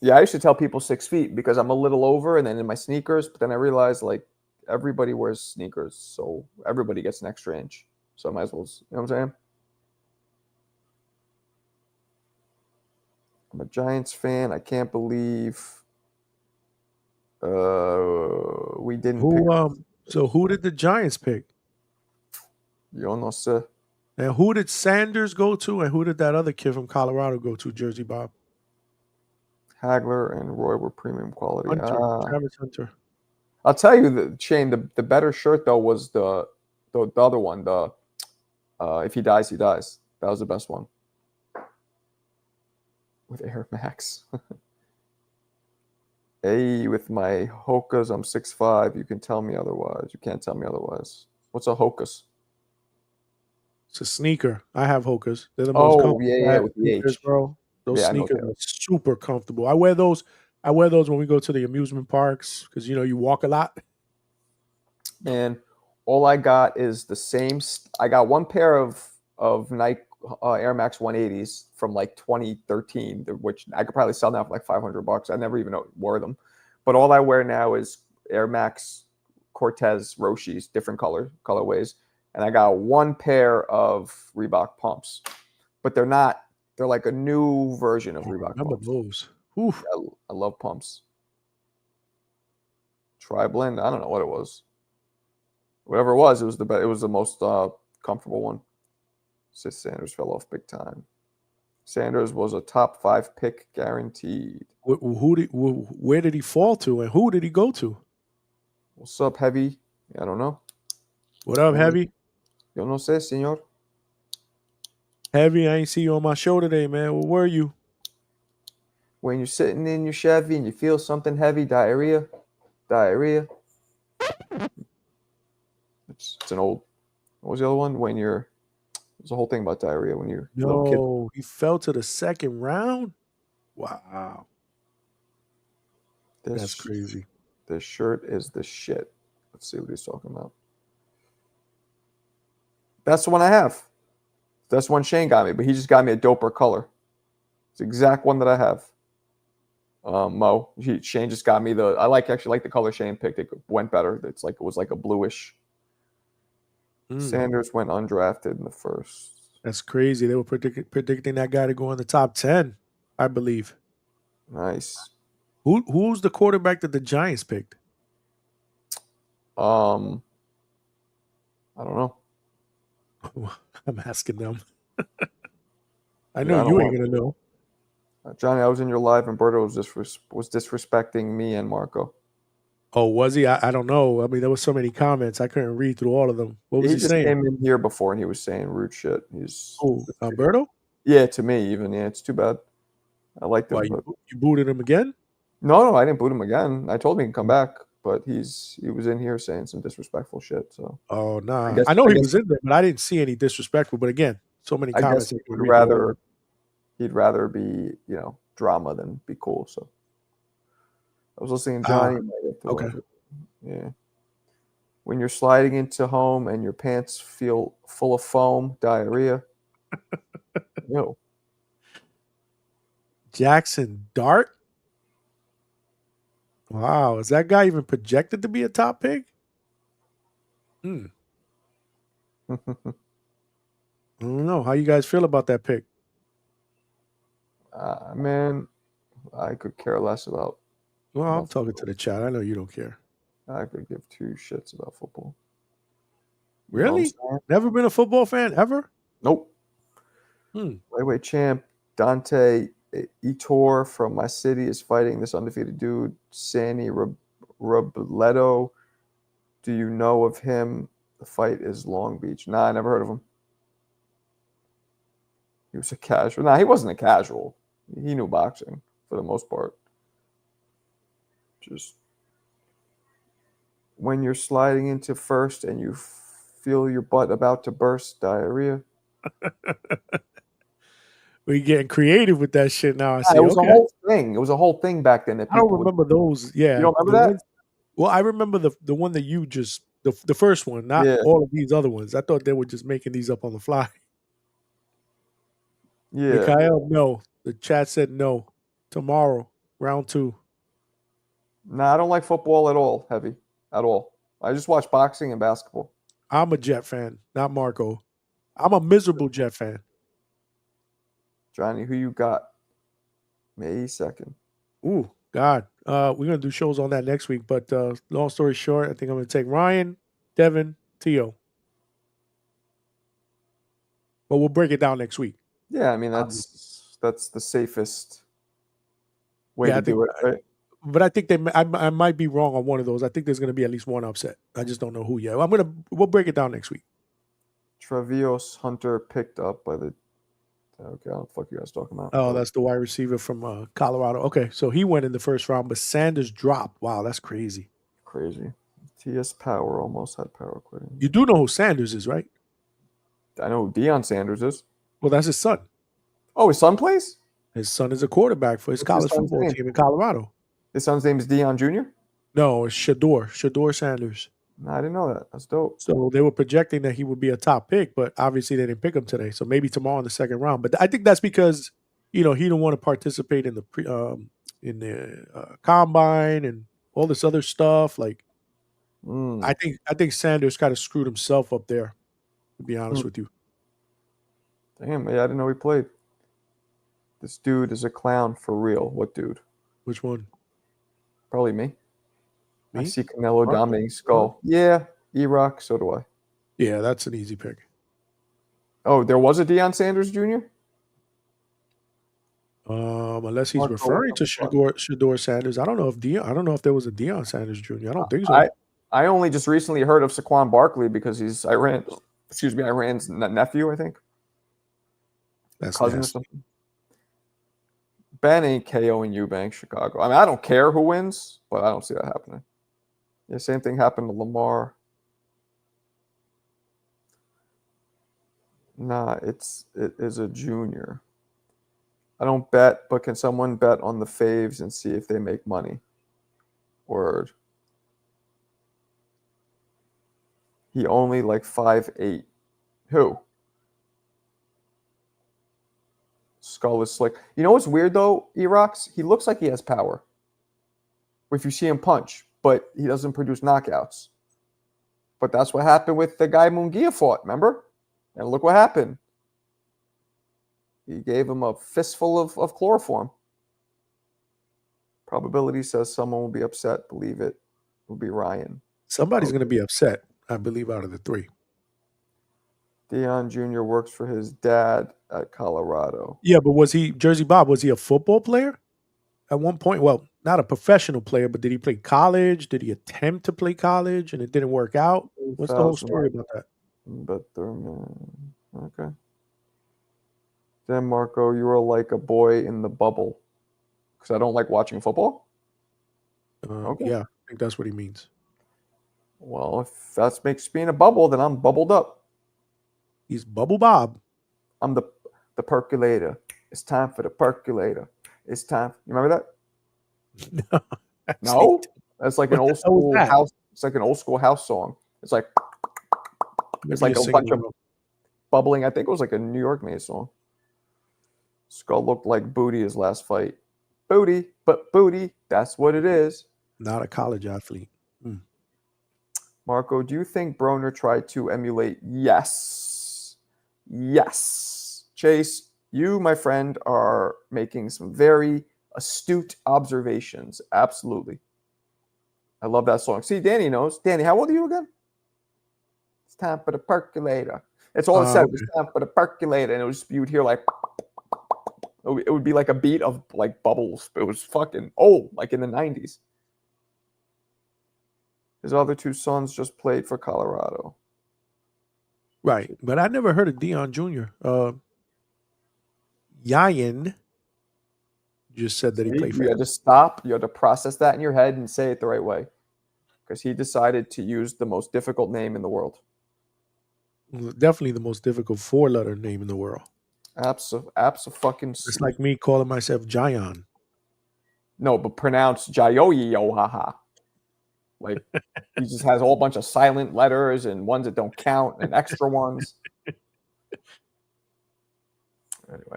Yeah, I used to tell people 6 feet because I'm a little over and then in my sneakers, but then I realized everybody wears sneakers, so everybody gets an extra inch. So I might as well, you know what I'm saying? I'm a Giants fan. I can't believe we didn't pick. So who did the Giants pick? Yo no sé. And who did Sanders go to, and who did that other kid from Colorado go to, Jersey Bob? Hagler and Roy were premium quality. Hunter, Travis Hunter. I'll tell you, Shane, the better shirt though was the other one. The if he dies, he dies. That was the best one with Air Max. Hey, with my Hokas, I'm 6'5". You can tell me otherwise. You can't tell me otherwise. What's a Hokas? It's a sneaker. I have Hokas. They're the most comfortable. Yeah, with the sneakers, H. bro. Those Yeah, I know sneakers they are. are super comfortable. I wear those when we go to the amusement parks because you walk a lot. And all I got is the same. I got one pair of Nike Air Max 180s from like 2013, which I could probably sell now for like $500. I never even wore them. But all I wear now is Air Max Cortez Roshis, different colorways. And I got one pair of Reebok pumps. But they're not. They're like a new version of Reebok Remember pumps. those? Oof. I love pumps. Tri-blend. I don't know what it was. Whatever it was the best. It was the most comfortable one. Says Sanders fell off big time. Sanders was a top 5 pick guaranteed. Where did he fall to, and who did he go to? What's up, Heavy? I don't know. What up, Heavy? Yo no sé, señor. Heavy, I ain't see you on my show today, man. Where were you? When you're sitting in your Chevy and you feel something heavy, diarrhea. It's an old. What was the other one? There's a whole thing about diarrhea when you're a little kid. No, he fell to the second round. Wow, that's crazy. This shirt is the shit. Let's see what he's talking about. That's the one I have. That's one Shane got me, but he just got me a doper color. It's the exact one that I have. Mo, Shane just got me actually like the color Shane picked. It went better. It was like a bluish. Sanders went undrafted in the first. That's crazy. They were predicting that guy to go in the top 10, I believe. Nice. Who's the quarterback that the Giants picked? I don't know. I'm asking them. I know you ain't gonna know. Johnny, I was in your live and Berto was disrespecting me and Marco. Oh, was he? I don't know. I mean, there were so many comments. I couldn't read through all of them. What was he just saying? Came in here before and he was saying rude shit. Alberto? Yeah, to me even. Yeah, it's too bad. I liked him. Why, you booted him again? No, I didn't boot him again. I told him he can come back, but he was in here saying some disrespectful shit. So. Oh nah. I know he was in there, but I didn't see any disrespectful. But again, so many comments. I guess he'd rather be, drama than be cool. So I was listening to Johnny. Okay. Yeah. When you're sliding into home and your pants feel full of foam, diarrhea. No. Jackson Dart. Wow, is that guy even projected to be a top pick? I don't know. How you guys feel about that pick? Man, I could care less about. Well, I'm talking to the chat. I know you don't care. I could give two shits about football. Really? Never been a football fan ever? Nope. Lightweight champ Dante Etor from my city is fighting this undefeated dude, Sandy Robledo. Do you know of him? The fight is Long Beach. Nah, I never heard of him. He was a casual. Nah, he wasn't a casual. He knew boxing for the most part. Just when you're sliding into first and you feel your butt about to burst, diarrhea. We're getting creative with that shit now. I see. It was a whole thing. It was a whole thing back then. That I don't remember those. Yeah. You don't remember that? Well, I remember the one that you just the first one, not all of these other ones. I thought they were just making these up on the fly. Yeah. Mikhail, no. The chat said no. Tomorrow, round 2. Nah, I don't like football at all, Heavy. At all. I just watch boxing and basketball. I'm a Jet fan, not Marco. I'm a miserable Jet fan. Johnny, who you got? May 2nd. Ooh, God. We're going to do shows on that next week. But long story short, I think I'm going to take Ryan, Devin, Tio. But we'll break it down next week. Yeah, I mean, that's the safest way to do it, right? But I think I might be wrong on one of those. I think there's going to be at least one upset. I just don't know who yet. We'll break it down next week. Travios Hunter picked up by the. Okay, I don't know what the fuck you guys talking about. Oh, that's the wide receiver from Colorado. Okay, so he went in the first round, but Sanders dropped. Wow, that's crazy. Crazy. T.S. Power almost had Power quitting. You do know who Sanders is, right? I know who Deion Sanders is. Well, that's his son. Oh, his son plays? His son is a quarterback for his What's college his son's football name? team in Colorado. His son's name is Deion Jr.? No, it's Shador Sanders. No, I didn't know that. That's dope. So they were projecting that he would be a top pick, but obviously they didn't pick him today. So maybe tomorrow in the second round. But I think that's because he didn't want to participate in the combine and all this other stuff. Like I think Sanders kind of screwed himself up there. To be honest with you. Damn, yeah, I didn't know he played. This dude is a clown for real. What dude? Which one? Probably me. I Me? see Canelo dominating Skull. Yeah, E-Rock, so do I. Yeah, that's an easy pick. Oh, there was a Deion Sanders Jr.? Unless he's referring to Shador Sanders. I don't know if there was a Deion Sanders Jr. I don't think so. I only just recently heard of Saquon Barkley because he's Iran's nephew, I think. That's cousin nasty. or something. Ben ain't KOing Eubank, Chicago. I mean, I don't care who wins, but I don't see that happening. Yeah, same thing happened to Lamar. Nah, it is a junior. I don't bet, but can someone bet on the faves and see if they make money? Word. He only like 5'8". Who? Skull is slick. You know what's weird though, E-Rocks? He looks like he has power. If you see him punch, but he doesn't produce knockouts. But that's what happened with the guy Munguia fought, remember? And look what happened. He gave him a fistful of chloroform. Probability says someone will be upset. Believe it. Will be Ryan. Somebody's going to be upset, I believe, out of the three. Deion Jr. works for his dad at Colorado. Yeah, but Jersey Bob, was he a football player at one point? Well, not a professional player, but did he play college? Did he attempt to play college and it didn't work out? What's the whole story about that? But okay. Then Marco, you are like a boy in the bubble. Because I don't like watching football? Okay. Yeah, I think that's what he means. Well, if that makes me in a bubble, then I'm bubbled up. He's Bubble Bob. I'm the percolator. It's time for the percolator. It's time. You remember that? No? That's like an old school house. It's like an old school house song. It's like a bunch of bubbling. I think it was like a New York made song. Skull looked like booty his last fight. Booty, but booty. That's what it is. Not a college athlete. Marco, do you think Broner tried to emulate? Yes. Yes. Chase, you, my friend, are making some very astute observations. Absolutely. I love that song. See, Danny knows. Danny, how old are you again? It's time for the percolator. It's all it said. It's time for the percolator. And it was, you would hear like, it would be like a beat of like bubbles. It was fucking old, like in the 90s. His other two sons just played for Colorado. Right. But I never heard of Deion Jr. Yayan just said that he played for You had to stop. You had to process that in your head and say it the right way. Because he decided to use the most difficult name in the world. Definitely the most difficult four-letter name in the world. Abso-fucking. It's like me calling myself Jayan. No, but pronounced Jayoyi-Ohaha. Like, he just has a whole bunch of silent letters and ones that don't count and extra ones. Anyway.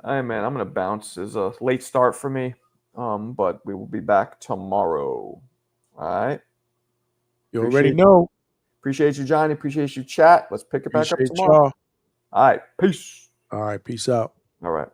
All right, man, I'm going to bounce. It's a late start for me, but we will be back tomorrow. All right? You already know. Appreciate you, Johnny. Appreciate you, chat. Let's pick it back up tomorrow. Y'all. All right. Peace. All right. Peace out. All right.